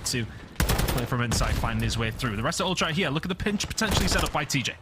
to play from inside, finding his way through. The rest of Ultra here, look at the pinch potentially set up by TJ.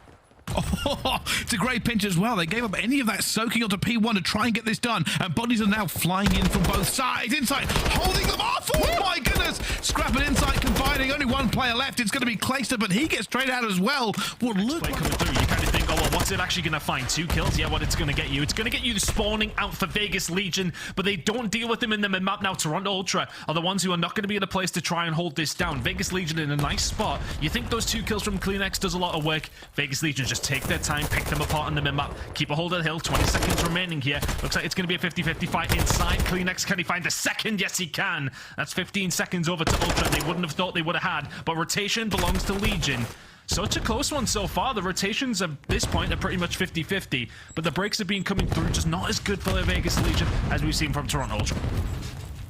Oh, it's a great pinch as well. They gave up any of that soaking onto P1 to try and get this done. And bodies are now flying in from both sides. Inside, holding them off. Oh my goodness. Scrap and Inside combining. Only one player left. It's going to be Clayster, but he gets straight out as well. Well, look. Coming through, you kind of think, oh, well, what's it actually going to find? 2 kills? Yeah, what it's going to get you. It's going to get you spawning out for Vegas Legion, but they don't deal with them in the mid-map now. Toronto Ultra are the ones who are not going to be in a place to try and hold this down. Vegas Legion in a nice spot. You think those 2 kills from CleanX does a lot of work. Vegas Legion just take their time, pick them apart on the mid-map, keep a hold of the hill. 20 seconds remaining here. Looks like it's going to be a 50-50 fight inside. CleanX, can he find the second? Yes, he can. That's 15 seconds over to Ultra. They wouldn't have thought they would have had, but rotation belongs to Legion. Such a close one so far. The rotations at this point are pretty much 50-50, but the breaks have been coming through, just not as good for the Vegas Legion as we've seen from Toronto Ultra.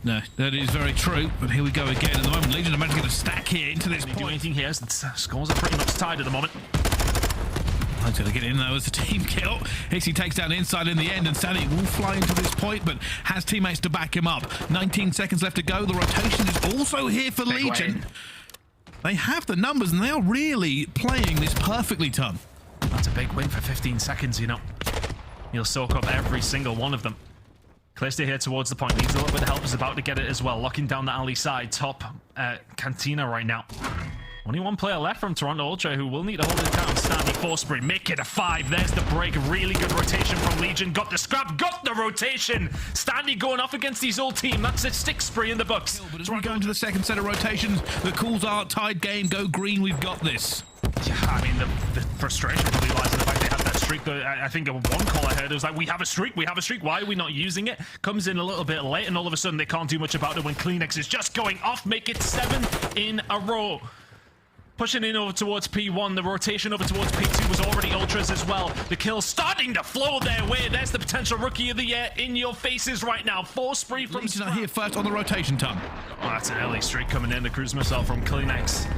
No, that is very true, but here we go again. At the moment, Legion are managing to get a stack here into this point. Do anything here? Scores are pretty much tied at the moment. He's going to get in though as a team kill. Hixie takes down Inside in the end, and Stanley will fly into this point, but has teammates to back him up. 19 seconds left to go. The rotation is also here for Legion. They have the numbers, and they are really playing this perfectly, Tom. That's a big win for 15 seconds, you know. He'll soak up every single one of them. Clayster here towards the point. Needs a little bit of help. Is about to get it as well. Locking down the alley side. Top Cantina right now. Only one player left from Toronto Ultra who will need to hold it down. Stanley Forspree, make it a 5. There's the break. Really good rotation from Legion. Got the scrap, got the rotation. Stanley going off against his old team. That's a 6 spree in the books. But as we go into the second set of rotations, the calls are tied game. Go green, we've got this. Yeah, I mean, the frustration probably lies in the fact they had that streak. I think one call I heard, it was like, we have a streak, why are we not using it? Comes in a little bit late, and all of a sudden they can't do much about it when CleanX is just going off. Make it 7 in a row. Pushing in over towards P1. The rotation over towards P2 was already Ultras as well. The kills starting to flow their way. There's the potential Rookie of the Year in your faces right now. 4 spree from Legion are here first on the rotation, Tom. Oh, that's an early streak coming in. The Cruise Missile from CleanX.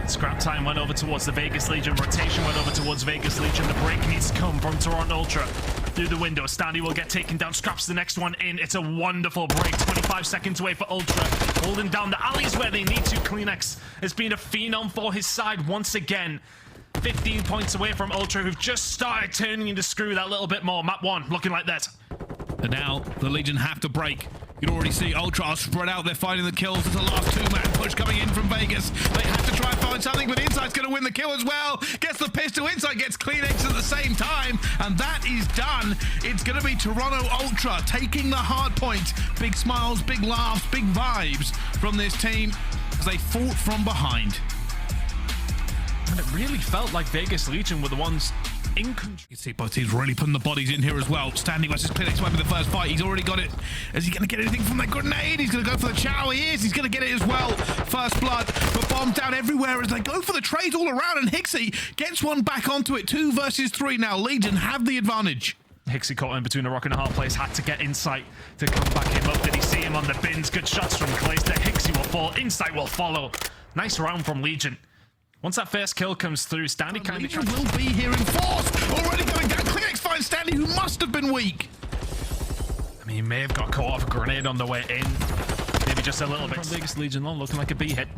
Scrap time went over towards the Vegas Legion. Rotation went over towards Vegas Legion. The break needs to come from Toronto Ultra. Through the window, Stanley will get taken down. Scraps the next one in. It's a wonderful break. 25 seconds away for Ultra. Holding down the alleys where they need to. CleanX has been a phenom for his side once again. 15 points away from Ultra, who've just started turning into screw that little bit more. Map 1 looking like that. And now the Legion have to break. You can already see Ultra are spread out. They're finding the kills. It's a last 2-man push coming in from Vegas. They have to try and find something, but Inside's going to win the kill as well. Gets the pistol. Inside gets CleanX at the same time, and that is done. It's going to be Toronto Ultra taking the hard point. Big smiles, big laughs, big vibes from this team as they fought from behind. And it really felt like Vegas Legion were the ones in control. You can see both teams really putting the bodies in here as well. Standing versus CleanX might be the first fight. He's already got it. Is he going to get anything from that grenade? He's going to go for the chow. He is. He's going to get it as well. First blood, but bombs down everywhere as they go for the trades all around, and Hixie gets one back onto it. 2 versus 3 now. Legion have the advantage. Hixie caught in between a rock and a hard place, had to get Insight to come back him up. Did he see him on the bins? Good shots from Clayster. Hixie will fall. Insight will follow. Nice round from Legion. Once that first kill comes through, Stanley kind of will be here in force. Already going down. CleanX finds Stanley, who must have been weak. I mean, he may have got caught off a grenade on the way in. Maybe just a little bit. From Vegas Legion, though, looking like a B hit.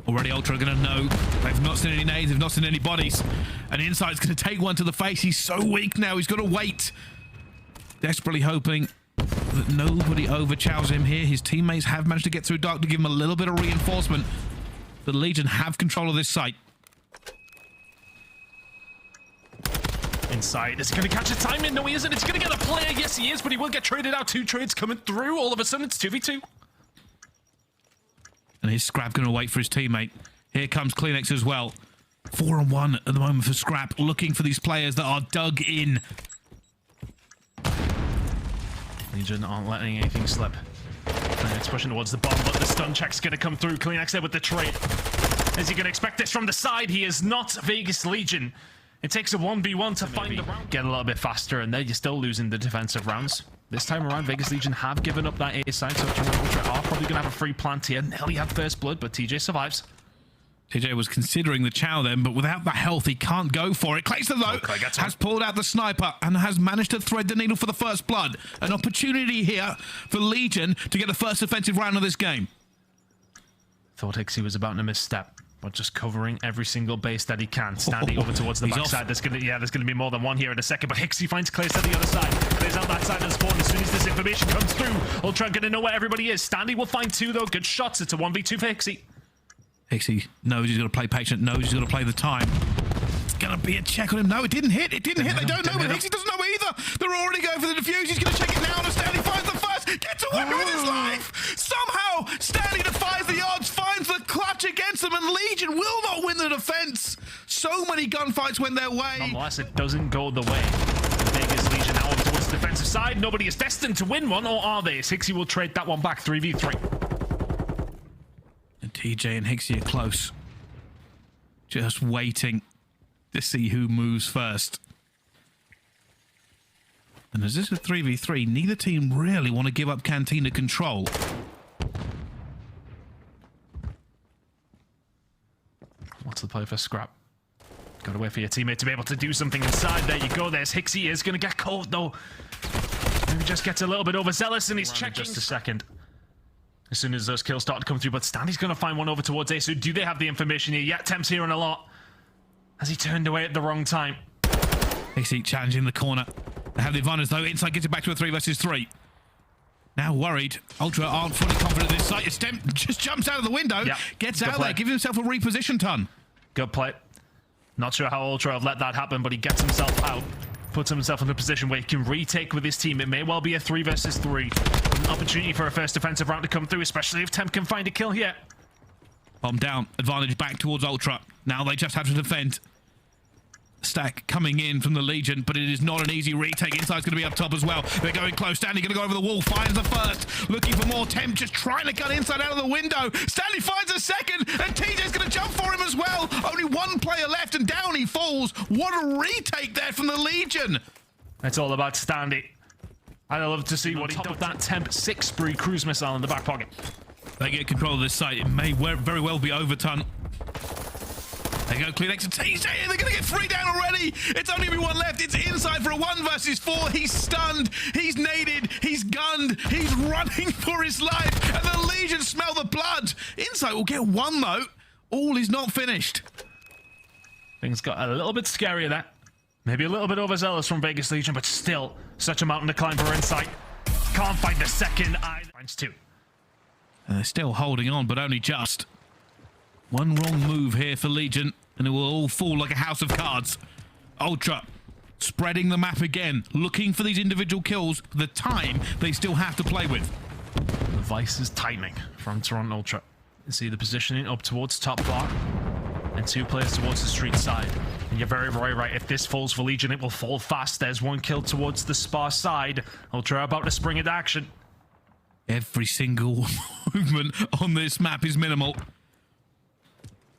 Already Ultra are going to know. They've not seen any nades. They've not seen any bodies. And Insight's going to take one to the face. He's so weak now. He's got to wait. Desperately hoping that nobody overchows him here. His teammates have managed to get through dark to give him a little bit of reinforcement. The Legion have control of this site. Inside, is he going to catch a timing? No, he isn't. It's going to get a player. Yes, he is, but he will get traded out. 2 trades coming through. All of a sudden, it's 2v2. And his Scrap going to wait for his teammate. Here comes CleanX as well. 4-on-1 at the moment for Scrap, looking for these players that are dug in. Legion aren't letting anything slip. CleanX pushing towards the bomb, but the stun check's going to come through. CleanX there with the trade. Is he going to expect this from the side? He is not. Vegas Legion. It takes a 1v1 to find the round. Get a little bit faster, and there you're still losing the defensive rounds. This time around, Vegas Legion have given up that A side, so Toronto Ultra are probably going to have a free plant here. Nearly had first blood, but TJ survives. TJ was considering the chow then, but without the health, he can't go for it. Clayster, though, has pulled out the sniper and has managed to thread the needle for the first blood. An opportunity here for Legion to get the first offensive round of this game. Thought Hixie was about to misstep, but just covering every single base that he can. Standing over towards the backside. There's gonna be more than one here in a second, but Hixie finds Clayster the other side. Clears out that side of the spawn. As soon as this information comes through, Ultra gonna know where everybody is. Standy will find two though. Good shots. It's a 1v2 for Hixie. Hixie knows he's got to play patient, knows he's got to play the time. It's going to be a check on him. No, it didn't hit. It didn't hit. They don't know, but Hixie doesn't know either. They're already going for the defuse. He's going to check it now, and Stanley finds the first. Gets away with his life. Somehow, Stanley defies the odds, finds the clutch against them, and Legion will not win the defense. So many gunfights went their way. Nonetheless, it doesn't go the way. Vegas Legion now over towards the defensive side. Nobody is destined to win one, or are they? Hixie will trade that one back 3v3. And TJ and Hixie are close. Just waiting to see who moves first. And as this is a 3v3, neither team really want to give up Cantina control. What's the play for Scrap? Gotta wait for your teammate to be able to do something inside. There you go. There's Hixie. Is gonna get caught though. Maybe just gets a little bit overzealous and he's checking. Just a second. As soon as those kills start to come through, but Standy's going to find one over towards A. So do they have the information here? Yeah, Temp's hearing a lot. Has he turned away at the wrong time? Hixie challenging the corner. They have the advantage though. Inside gets it back to a 3 versus 3. Now worried. Ultra aren't fully confident in this site. Stemp just jumps out of the window. Yep. Gets out there, giving himself a reposition ton. Good play. Not sure how Ultra have let that happen, but he gets himself out. Puts himself in a position where he can retake with his team. It may well be a 3 versus 3. An opportunity for a first defensive round to come through, especially if Temp can find a kill here. Bomb down. Advantage back towards Ultra. Now they just have to defend. Stack coming in from the Legion, but it is not an easy retake. Inside's going to be up top as well. They're going close. Stanley going to go over the wall. Finds the first. Looking for more. Temp just trying to cut inside out of the window. Stanley finds a second, and TJ's going to jump for him as well. Only one player left, and down he falls. What a retake there from the Legion. It's all about Standy. I'd love to see what he does with that Temp 6 spree cruise missile in the back pocket. They get control of this site. It may very well be overturned. They go clear next to TJ. They're going to get 3 down already. It's only everyone left. It's inside for a 1 versus 4. He's stunned. He's naded. He's gunned. He's running for his life. And the Legion smell the blood. Inside will get 1 though. All is not finished. Things got a little bit scarier there. Maybe a little bit overzealous from Vegas Legion, but still such a mountain to climb for Insight. Can't find the second either. Finds 2. And they're still holding on, but only just. One wrong move here for Legion, and it will all fall like a house of cards. Ultra spreading the map again, looking for these individual kills, the time they still have to play with. The vice is tightening from Toronto Ultra. You see the positioning up towards top block, and 2 players towards the street side. And you're very, very right. If this falls for Legion, it will fall fast. There's 1 kill towards the Spa side. Ultra about to spring into action. Every single movement on this map is minimal.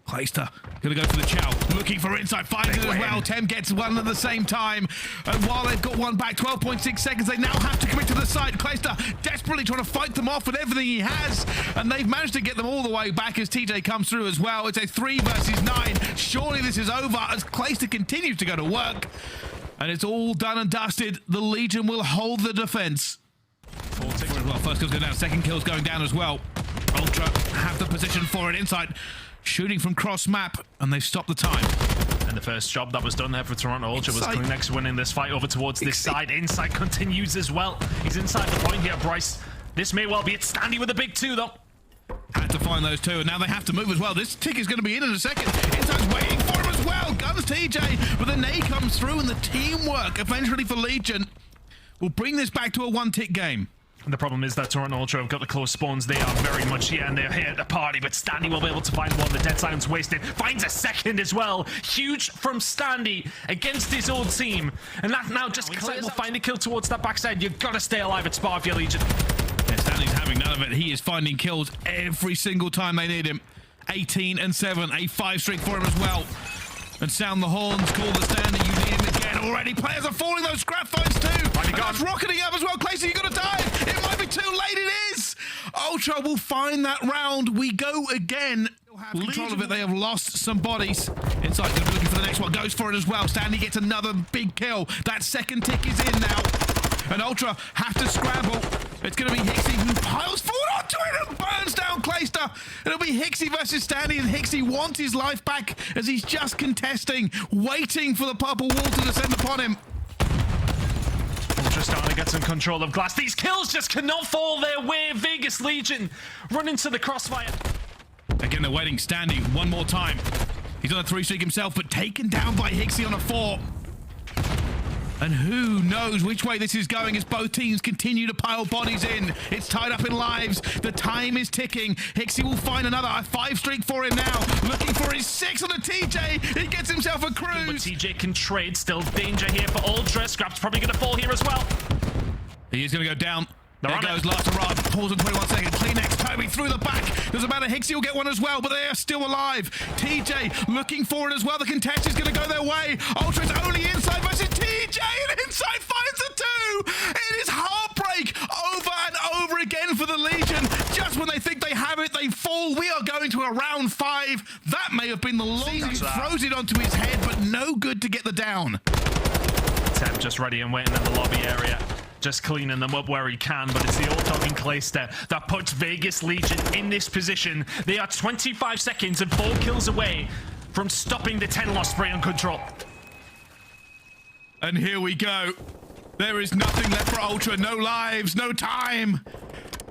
Clayster gonna go for the chow, looking for Insight, finds it as well. Tem gets 1 at the same time, and while they've got 1 back, 12.6 seconds, they now have to commit to the site. Clayster desperately trying to fight them off with everything he has, and they've managed to get them all the way back as TJ comes through as well. It's a 3 versus 9. Surely this is over as Clayster continues to go to work, and it's all done and dusted. The Legion will hold the defense. Well, first kill's going down, second kill's going down as well. Ultra have the position for it. Insight shooting from cross map, and they've stopped the time. And the first job that was done there for Toronto Ultra was Kleenex winning this fight over towards this side. Insight continues as well. He's inside the point here, Bryce. This may well be it. Standy with a big 2 though. Had to find those 2, and now they have to move as well. This tick is going to be in a second. Insight's waiting for him as well. Guns TJ, but the nade comes through, and the teamwork eventually for Legion will bring this back to a 1-tick game. And the problem is that Toronto Ultra have got the close spawns. They are very much here, and they're here at the party, but Standy will be able to find 1. The dead silence wasted. Finds a second as well. Huge from Standy against his old team. And that now just Insight will find a kill towards that backside. You've got to stay alive at Spa if you're Legion. Yeah, Standy's having none of it. He is finding kills every single time they need him. 18 and 7, a 5 streak for him as well. And sound the horns, call the Standy. You need him again already. Players are falling those scrap fights too. And that's rocketing up as well. Clayster, you got to dive. It might be too late. It is. Ultra will find that round. We go again. Have control of it. They have lost some bodies. Insight going to be looking for the next one. Goes for it as well. Standy gets another big kill. That second tick is in now. And Ultra have to scramble. It's going to be Hixie who piles forward onto it and burns down Clayster. It'll be Hixie versus Stanley, and Hixie wants his life back as he's just contesting, waiting for the purple wall to descend upon him. Ultra starting to get some control of glass. These kills just cannot fall their way. Vegas Legion run into the crossfire. Again, they're waiting. Standy one more time. He's on a 3-streak himself, but taken down by Hixie on a 4. And who knows which way this is going as both teams continue to pile bodies in. It's tied up in lives. The time is ticking. Hixie will find another 5-streak for him now. Looking for his 6 on the TJ. He gets himself a cruise. But TJ can trade. Still danger here for Ultra. Scrap's probably going to fall here as well. He is going to go down. There goes last rod. Pause in 21 seconds. Kleenex, Toby through the back. Doesn't matter. Hixie will get one as well, but they are still alive. TJ looking for it as well. The contest is going to go their way. Ultra's only inside versus TJ, and inside finds the 2. It is heartbreak over and over again for the Legion. Just when they think they have it, they fall. We are going to a round 5. That may have been the longest. Throws it onto his head, but no good to get the down. Temp just ready and waiting in the lobby area. Just cleaning them up where he can, but it's the old dog in Clayster that puts Vegas Legion in this position. They are 25 seconds and 4 kills away from stopping the 10 loss spray on control. And here we go. There is nothing left for Ultra. No lives, no time.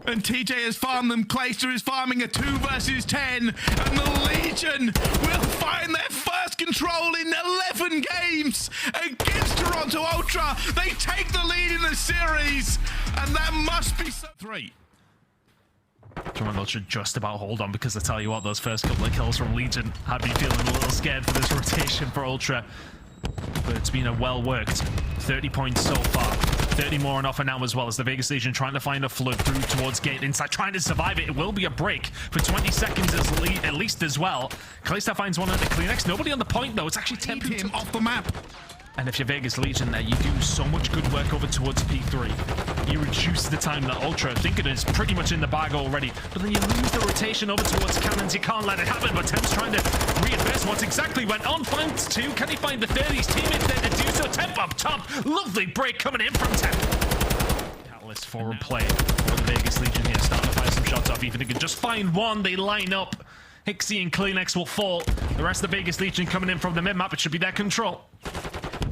And TJ has farmed them. Clayster is farming a 2 versus 10. And the Legion will find their first control in 11 games against Toronto Ultra. They take the lead in the series. And that must be so... 3. Toronto Ultra just about hold on, because I tell you what, those first couple of kills from Legion had me feeling a little scared for this rotation for Ultra. But it's been a well-worked 30 points so far. 30 more on offer now as well, as the Vegas Legion trying to find a flood through towards gate inside, trying to survive it. It will be a break for 20 seconds at least as well. Clayster finds one at the Kleenex. Nobody on the point though. It's actually tempting him off the map. And if you're Vegas Legion there, you do so much good work over towards P3. You reduce the time that Ultra think it is pretty much in the bag already. But then you lose the rotation over towards cannons. You can't let it happen, but Temp's trying to reinvest what's exactly went on. Finds 2. Can he find the 3rd? His teammates there to do so. Temp up top. Lovely break coming in from Temp. Catalyst forward play for the Vegas Legion here. Starting to fire some shots off. Even if they can just find one, they line up. Hixie and Kleenex will fall. The rest of the Vegas Legion coming in from the mid-map. It should be their control.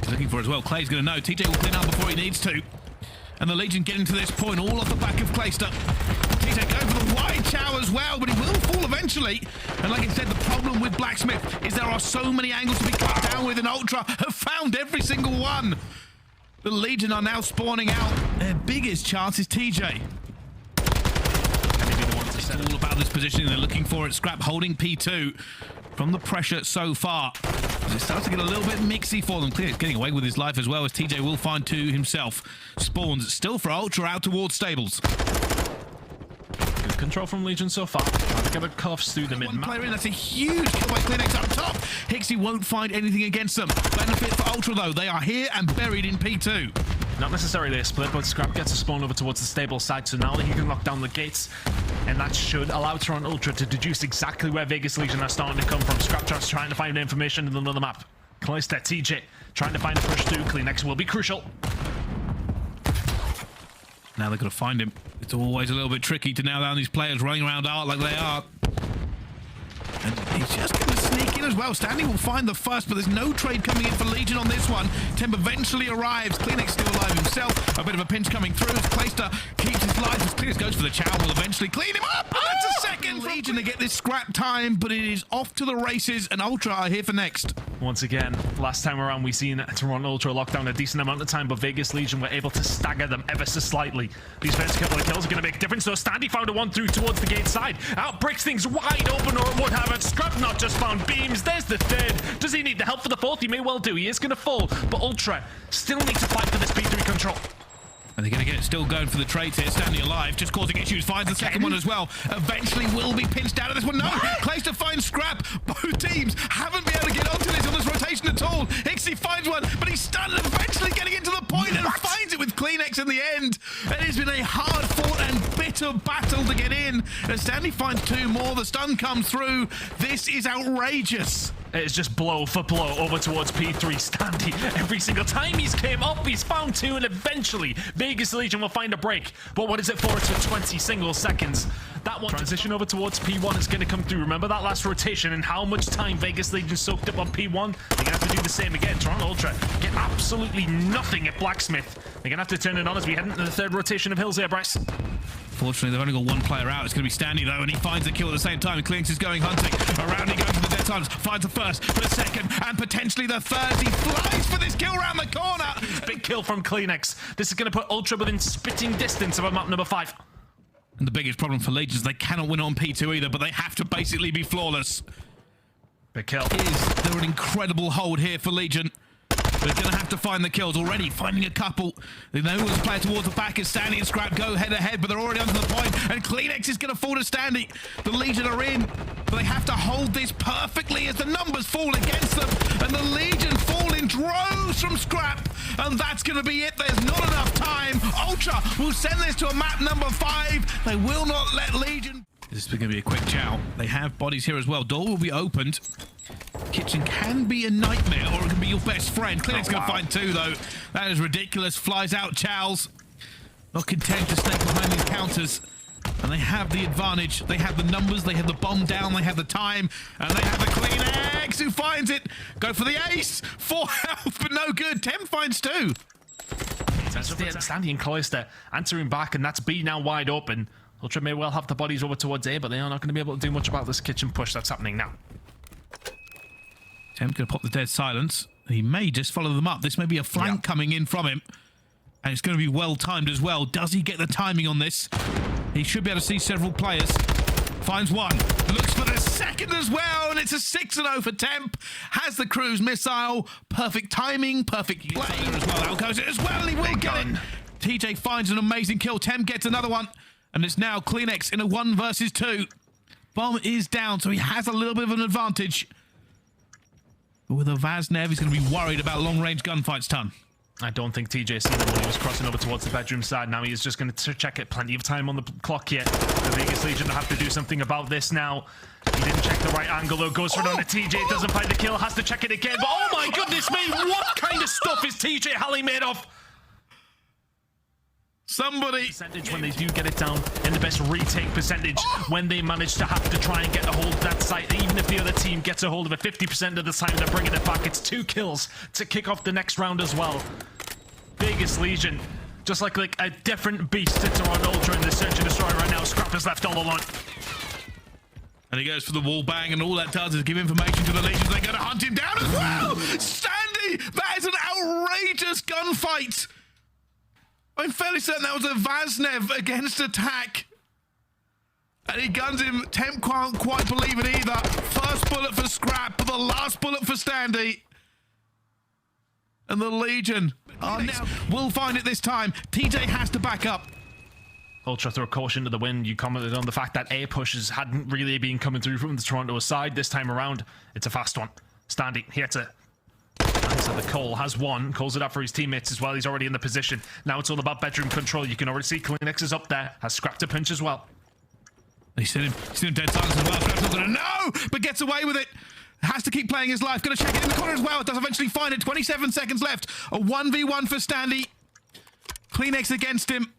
He's looking for it as well. Clay's going to know. TJ will clean up before he needs to. And the Legion getting to this point all off the back of Clayster. TJ going for the wide chow as well, but he will fall eventually. And like I said, the problem with Blacksmith is there are so many angles to be cut down with, and Ultra have found every single one. The Legion are now spawning out. Their biggest chance is TJ. It's all about this positioning. They're looking for it. Scrap holding P2 from the pressure so far. It starts to get a little bit mixy for them. Clear getting away with his life as well, as TJ will find 2 himself. Spawns still for Ultra out towards stables. Good control from Legion so far. Trying to get the cuffs through the mid-map. Player in, that's a huge kill by Kleenex up top. Hixie won't find anything against them. Benefit for Ultra though. They are here and buried in P2. Not necessarily a split, but Scrap gets a spawn over towards the stable side, so now he can lock down the gates, and that should allow Toronto Ultra to deduce exactly where Vegas Legion are starting to come from. Scrap just trying to find information in another map. Clayster, TJ trying to find a push through. Kleenex will be crucial. Now they've got to find him. It's always a little bit tricky to nail down these players running around art like they are. And he's just going to sneak in as well. Standing will find the first, but there's no trade coming in for Legion on this one. Temp eventually arrives. Kleenex still alive himself. A bit of a pinch coming through as Clayster keeps his life. As Kleenex goes for the chow, will eventually clean him up. And that's a second Legion to get this scrap time, but it is off to the races, and Ultra are here for next. Once again, last time around, we've seen Toronto Ultra lock down a decent amount of time, but Vegas Legion were able to stagger them ever so slightly. These first couple of kills are going to make a difference, so Standy found a 1 through towards the gate side. Out breaks things wide open, or it would have it. Scrap not just found beams. There's the 3rd. Does he need the help for the 4th? He may well do. He is going to fall, but Ultra still need to fight for this P3 control. And they're going to get it still going for the trades here. Standing alive, just causing issues. Finds the second one as well. Eventually will be pinched out of this one. No! Clayster finds Scrap. Both teams haven't been able to get onto this on this rotation at all. Hixie finds one, but he's stunned, eventually getting into the point and finds it with Kleenex in the end. It has been a hard-fought and bitter battle to get in. As Stanley finds 2 more, the stun comes through. This is outrageous. It's just blow for blow over towards P3. Standy, every single time he's came up, he's found two, and eventually Vegas Legion will find a break. But what is it for? It's for 20 single seconds. That one transition over towards P1 is going to come through. Remember that last rotation and how much time Vegas Legion soaked up on P1? They're going to have to do the same again. Toronto Ultra get absolutely nothing at Blacksmith. They're going to have to turn it on as we head into the third rotation of Hills here, Bryce. Fortunately, they've only got one player out. It's going to be Standy, though, and he finds the kill at the same time. Clinks is going hunting. Around he goes for the dead silence. Finds the first, the second, and potentially the third. He flies for this kill around the corner. Big kill from Kleenex. This is going to put Ultra within spitting distance of a map number 5. And the biggest problem for Legion is they cannot win on P2 either, but they have to basically be flawless. Big kill. Is there an incredible hold here for Legion? They're going to have to find the kills already, finding a couple. They know who's player towards the back is Standy and Scrap go head to head, but they're already onto the point, and Kleenex is going to fall to Standy. The Legion are in, but they have to hold this perfectly as the numbers fall against them, and the Legion fall in droves from Scrap, and that's going to be it. There's not enough time. Ultra will send this to a map number 5. They will not let Legion... This is going to be a quick chow. They have bodies here as well. Door will be opened. Kitchen can be a nightmare, or it can be your best friend. Clinic's going to find two, though. That is ridiculous. Flies out Chows. Not content to stay behind these counters. And they have the advantage. They have the numbers. They have the bomb down. They have the time. And they have the Kleenex who finds it. Go for the ace. 4 health, but no good. Tem finds 2. Standy and Cloister answering back, and that's B now wide open. Ultra may well have the bodies over towards A, but they are not going to be able to do much about this kitchen push that's happening now. Tem going to pop the dead silence. He may just follow them up. This may be a flank coming in from him. And it's going to be well timed as well. Does he get the timing on this? He should be able to see several players. Finds one. Looks for the second as well. And it's a 6-0 for Temp. Has the cruise missile. Perfect timing. Perfect play as well. Out goes it as well. And he will get it. TJ finds an amazing kill. Temp gets another one. And it's now Kleenex in a 1 versus 2. Bomb is down, so he has a little bit of an advantage. But with a Vaznev, he's going to be worried about long-range gunfights, Ton. I don't think TJ's seen it when he was crossing over towards the bedroom side. Now he is just going to check it. Plenty of time on the clock here. The Vegas Legion have to do something about this now. He didn't check the right angle, though. Goes for it on the TJ. Doesn't find the kill. Has to check it again. But oh my goodness me, what kind of stuff is TJ Halley made of? Somebody percentage when they do get it down, and the best retake percentage when they manage to have to try and get a hold of that site. Even if the other team gets a hold of it, 50% of the time they're bringing it back. It's 2 kills to kick off the next round as well. Vegas Legion, just like a different beast to Toronto Ultra in the search and destroy right now. Scrap is left all alone. And he goes for the wall bang, and all that does is give information to the Legions. They're going to hunt him down as well. Standy, that is an outrageous gunfight. I'm fairly certain that was a Vaznev against attack. And he guns him. Temp can't quite believe it either. First bullet for Scrap, but the last bullet for Standy. And the Legion now will find it this time. TJ has to back up. Ultra throw caution to the wind. You commented on the fact that A pushes hadn't really been coming through from the Toronto side this time around. It's a fast one. Standy here to... So the Cole has one, calls it up for his teammates as well. He's already in the position. Now it's all about bedroom control. You can already see Kleenex is up there, has Scrap to pinch as well. He's seen him dead silence as well. Scrap's not gonna know, but gets away with it. Has to keep playing his life. Gonna check it in the corner as well. It does eventually find it. 27 seconds left. A 1v1 for Standy. Kleenex against him.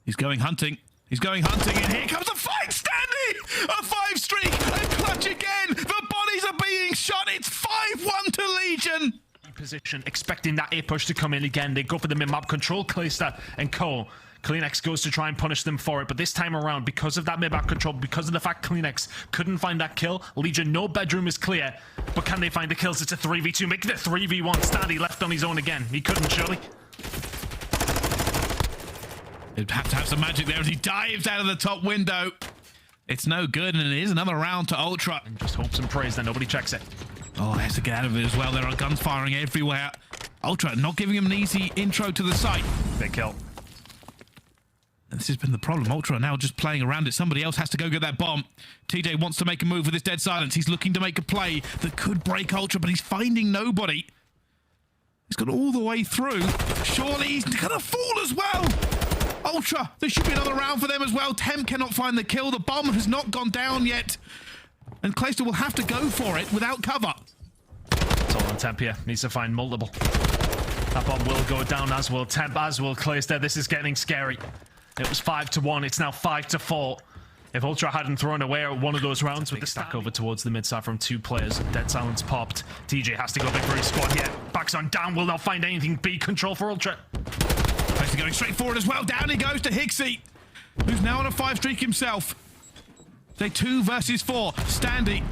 He's going hunting. He's going hunting, and here comes a fight, Standy! A 5 streak, and clutch again! The bodies are being shot, it's 5-1 to Legion! Position, expecting that A push to come in again. They go for the mid-map control, Clayster and Cole. Kleenex goes to try and punish them for it, but this time around, because of that mid-map control, because of the fact Kleenex couldn't find that kill, Legion, no bedroom is clear, but can they find the kills? It's a 3v2, make it a 3v1. Standy left on his own again. He couldn't, surely. He'd have to have some magic there as he dives out of the top window. It's no good, and it is another round to Ultra. And just hopes and prays that nobody checks it. Oh, he has to get out of it as well. There are guns firing everywhere. Ultra not giving him an easy intro to the site. Big kill. And this has been the problem. Ultra now just playing around it. Somebody else has to go get that bomb. TJ wants to make a move with his dead silence. He's looking to make a play that could break Ultra, but he's finding nobody. He's gone all the way through. Surely he's gonna fall as well. Ultra, there should be another round for them as well. Tem cannot find the kill. The bomb has not gone down yet. And Clayster will have to go for it without cover. It's all on Temp here. Needs to find multiple. That bomb will go down, as will Temp, as will Clayster. This is getting scary. It was 5-1. It's now 5-4. If Ultra hadn't thrown away one of those rounds with the stack over towards the mid side from 2 players, dead silence popped. TJ has to go big for his squad here. Backs on down, will not find anything. B control for Ultra. Clayster going straight forward as well. Down he goes to Hixie, who's now on a 5 streak himself. Say 2 versus 4. Standy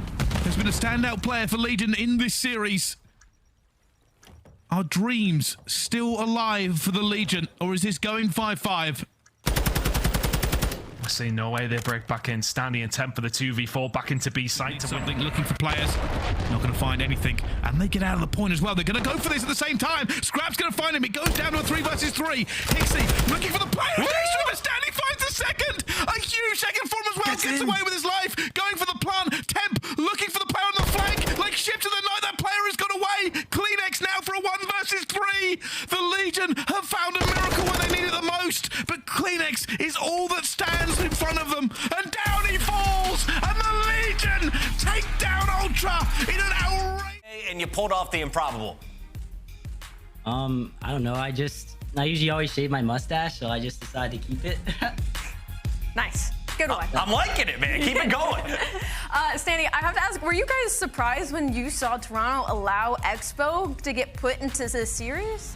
has been a standout player for Legion in this series. Are dreams still alive for the Legion, or is this going 5-5? I see no way they break back in. Standy and Temp for the 2v4 back into B site. Something looking for players. Not going to find anything. And they get out of the point as well. They're going to go for this at the same time. Scrap's going to find him. It goes down to a 3 versus 3. Hixie looking for the player. Standy finds the second. A huge second for him as well. Gets away with his life. Going for the plant. Temp looking for the player on the flank. Like ships of the night. That player has gone away. Kleenex now for a 1 versus 3. The Legion have found a miracle where they need it the most. But Kleenex is all that stands in front of them, and down he falls, and the Legion take down Ultra in an outrage. And you pulled off the improbable. I don't know. I usually always shave my mustache, so I just decided to keep it. Nice. Good one. I'm liking it, man. Keep it going. Standy, I have to ask, were you guys surprised when you saw Toronto allow Expo to get put into this series?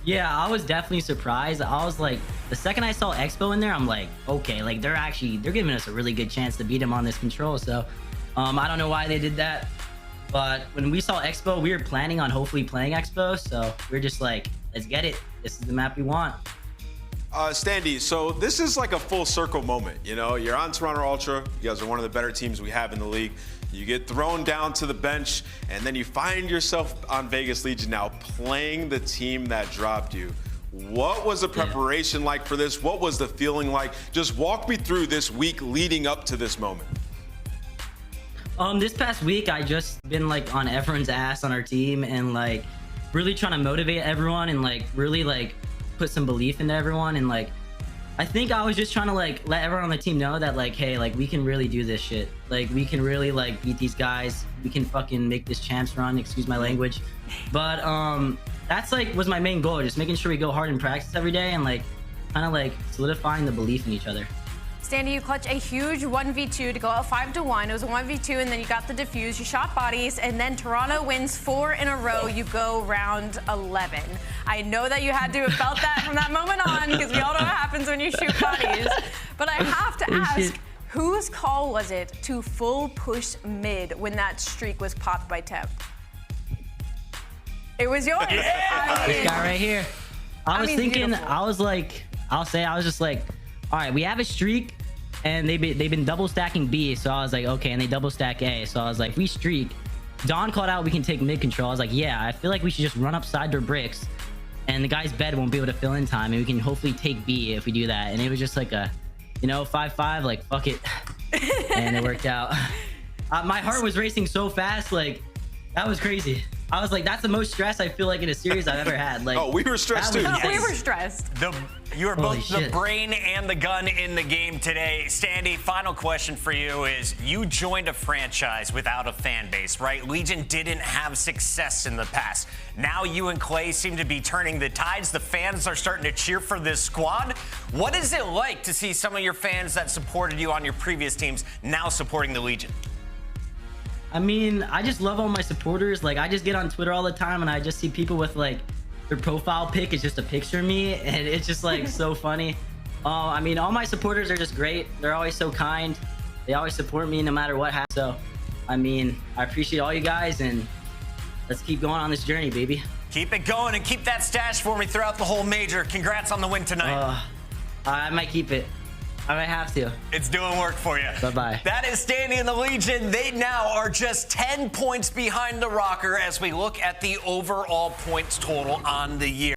Yeah, I was definitely surprised. I was like, the second I saw Expo in there, I'm like, okay, like they're giving us a really good chance to beat him on this control. So I don't know why they did that. But when we saw Expo, we were planning on hopefully playing Expo. So we're just like, let's get it. This is the map we want. Standy, so this is like a full circle moment. You know, you're on Toronto Ultra. You guys are one of the better teams we have in the league. You get thrown down to the bench, and then you find yourself on Vegas Legion now playing the team that dropped you. What was the preparation like for this? What was the feeling like? Just walk me through this week leading up to this moment. This past week, I just been like on everyone's ass on our team and like really trying to motivate everyone and like really like put some belief into everyone. And like, I think I was just trying to like let everyone on the team know that like, hey, like we can really do this shit. Like we can really like beat these guys. We can fucking make this champs run, excuse my language. But that's like was my main goal, just making sure we go hard in practice every day and like kind of like solidifying the belief in each other. Standy, you clutch a huge 1v2 to go out 5-1. It was a 1v2, and then you got the defuse. You shot bodies, and then Toronto wins 4 in a row. You go round 11. I know that you had to have felt that from that moment on, because we all know what happens when you shoot bodies. But I have to ask, whose call was it to full push mid when that streak was popped by Temp? It was yours. Yeah. This guy right here. I was thinking, beautiful. I was like, I was just like, all right, we have a streak, and they've been double stacking B, so I was like, okay, and they double stack A, so I was like, if we streak, Don called out we can take mid control. I was like, yeah, I feel like we should just run up side door bricks, and the guy's bed won't be able to fill in time, and we can hopefully take B if we do that. And it was just like a, you know, 5-5, like fuck it, and it worked out. My heart was racing so fast, like that was crazy. I was like, that's the most stress I feel like in a series I've ever had. Like, oh, we were stressed too. Yes. We were stressed. You were both the brain and the gun in the game today. Standy, final question for you is, you joined a franchise without a fan base, right? Legion didn't have success in the past. Now you and Clay seem to be turning the tides. The fans are starting to cheer for this squad. What is it like to see some of your fans that supported you on your previous teams now supporting the Legion? I mean, I just love all my supporters. Like, I just get on Twitter all the time and I just see people with like their profile pic is just a picture of me, and it's just like so funny. I mean, all my supporters are just great. They're always so kind. They always support me no matter what happens. So, I mean, I appreciate all you guys, and let's keep going on this journey, baby. Keep it going and keep that stash for me throughout the whole major. Congrats on the win tonight. I might keep it. I might have to. It's doing work for you. Bye-bye. That is Standy in the Legion. They now are just 10 points behind the Rokkr as we look at the overall points total on the year.